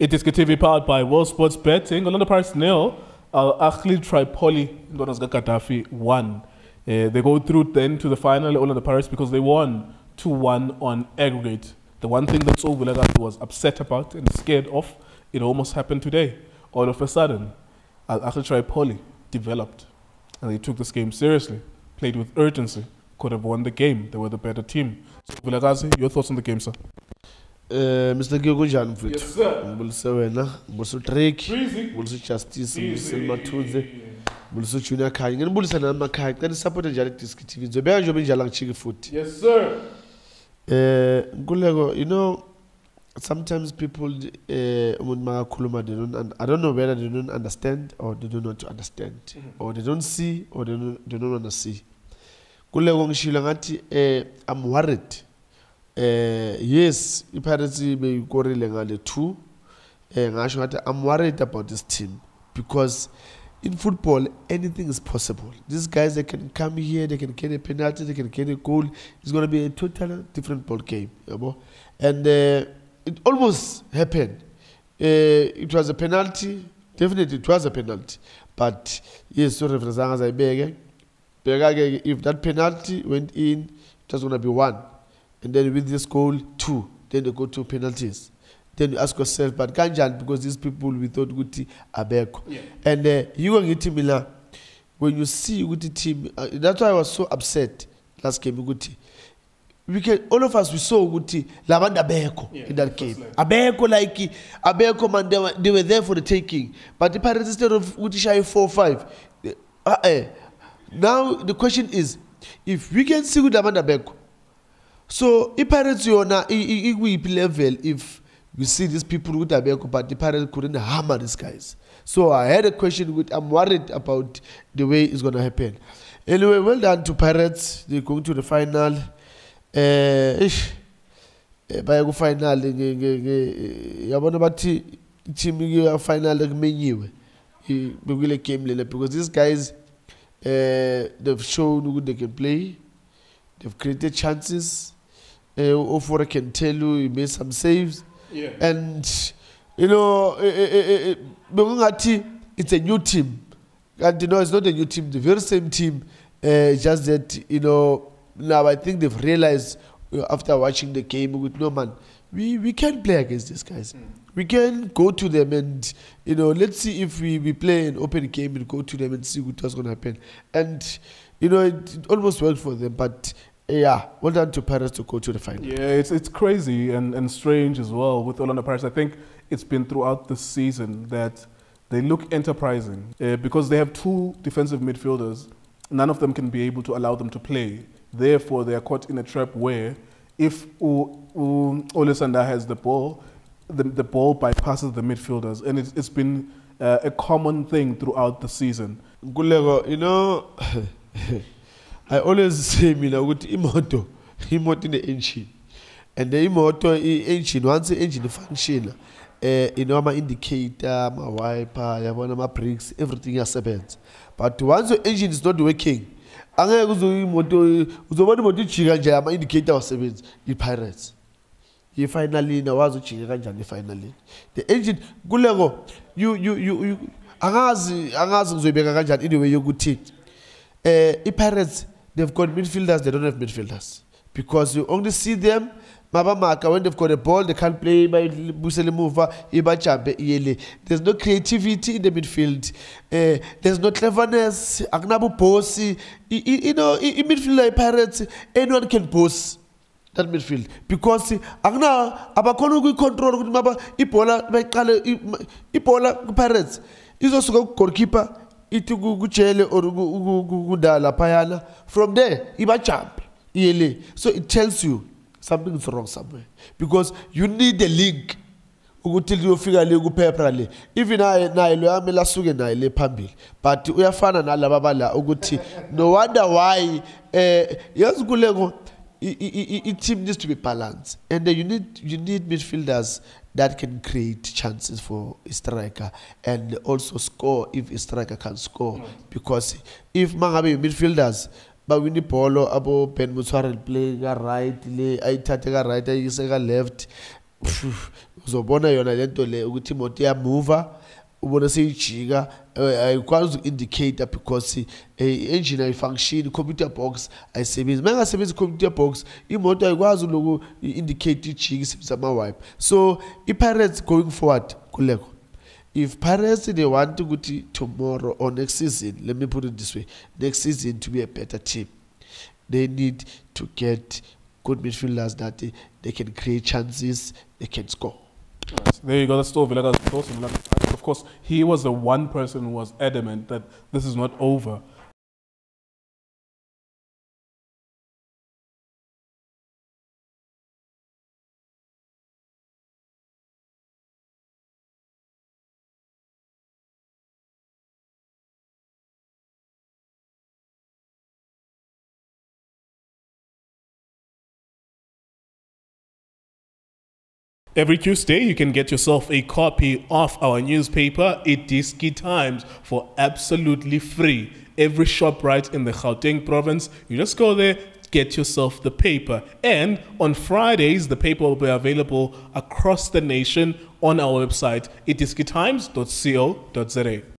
iDiskiTV powered by World Sports Betting. Orlando Pirates 0. Ahly Tripoli, Gaddafi 1. They go through then to the final, Orlando Pirates, because they won 2-1 on aggregate. The one thing that Tso Vilakazi was upset about and scared of, it almost happened today. All of a sudden, Ahly Tripoli developed. And they took this game seriously, played with urgency, could have won the game. They were the better team. So Vilakazi, your thoughts on the game, sir? Mr. Gyogunjan, yes, sir. Bulso Drake, Bulso Justice, Bulso Matuze, Bulso Junior Kai, and Bulso Namakai, then supported iDiskiTV. The Belgium Jalang Chicken Foot. Yes, sir. Gulego, you know, sometimes people, I don't know whether they don't understand or they don't want to understand, or they don't see or they don't want to see. Gulego Shilangati, I'm worried. Yes, apparently may go the two. I'm worried about this team because in football anything is possible. These guys, they can come here, they can get a penalty, they can get a goal. It's going to be a totally different ball game, you know? And it almost happened. It was a penalty. Definitely, it was a penalty. But yes, so if that penalty went in, it was going to be 1. And then with this goal, 2. Then they go to penalties. Then you ask yourself, but Kanjan, because these people we thought Guti Abeko. Yeah. And you going to Mila, when you see Guti team, that's why I was so upset last game Guti. All of us we saw Guti Lavanda Abeko in that game. Abeko like Abeko man, they were there for the taking. But the Pirates instead of Guti shy 4-5. Now the question is, if we can see Lavanda Abeko. So, if Pirates are on a level, if we see these people with Abeko, but the Pirates couldn't hammer these guys. So, I had a question, I'm worried about the way it's going to happen. Anyway, well done to Pirates. They're going to the final. By the final, team final because these guys, they've shown they can play. They've created chances. Ofora can tell you he made some saves. Yeah. And, you know, it's a new team. And, you know, it's not a new team. The very same team. Just that, you know, now I think they've realized after watching the game with no man, we can play against these guys. We can go to them and, you know, let's see if we play an open game and go to them and see what's going to happen. And, you know, it almost worked for them, but yeah, well done to Pirates to go to the final. Yeah, it's crazy and strange as well with Orlando Pirates. I think it's been throughout the season that they look enterprising because they have 2 defensive midfielders. None of them can be able to allow them to play. Therefore, they are caught in a trap where if Olisanda has the ball, the ball bypasses the midfielders, and it's been a common thing throughout the season. Gulego, you know. I always say, with imoto in the engine. And the imoto engine, once the engine function, you know, my indicator, my wiper, my brakes, everything has happens. But once the engine is not working, my indicator was happens, the Pirates. You finally, finally. The engine, Gulego, you, anyway, you good team. Pirates, they've got midfielders, they don't have midfielders. Because you only see them, when they've got a ball, they can't play by Busele Mover, there's no creativity in the midfield. There's no cleverness. Agnabu Posi. You know, in midfield Pirates, anyone can post that midfield. Because Agna Abakonu control Ipola Pirates. He's also a goalkeeper. From there, Iba champ. So it tells you something is wrong somewhere. Because you need a link. Until you figure out even but we are fan and no wonder why team needs to be balanced, and you need midfielders that can create chances for a striker and also score if a striker can score. Because if Mangabe midfielders, but we need Polo, Abo, Ben Mutswara play right, I take a right, I use a left. uzobona yona lento le ukuthi imoto iyamova ubona seyijika ayikwazi uku-indicator because engine ayifunction, computer box ayisebenzi. Uma ingasebenzi computer box imoto ayikwazi loku indicate ijika isebenzisa ama-wipe. So i-Pirates going forward kuleko, if Pirates they want to go to tomorrow or next season, let me put it this way, next season to be a better team, they need to get good midfielders that they can create chances, they can score. Right. There you go. That's Tso Vilakazi. Of course, he was the one person who was adamant that this is not over. Every Tuesday, you can get yourself a copy of our newspaper, iDiskiTV, for absolutely free. Every shop right in the Gauteng province, you just go there, get yourself the paper. And on Fridays, the paper will be available across the nation on our website, iDiskiTimes.co.za.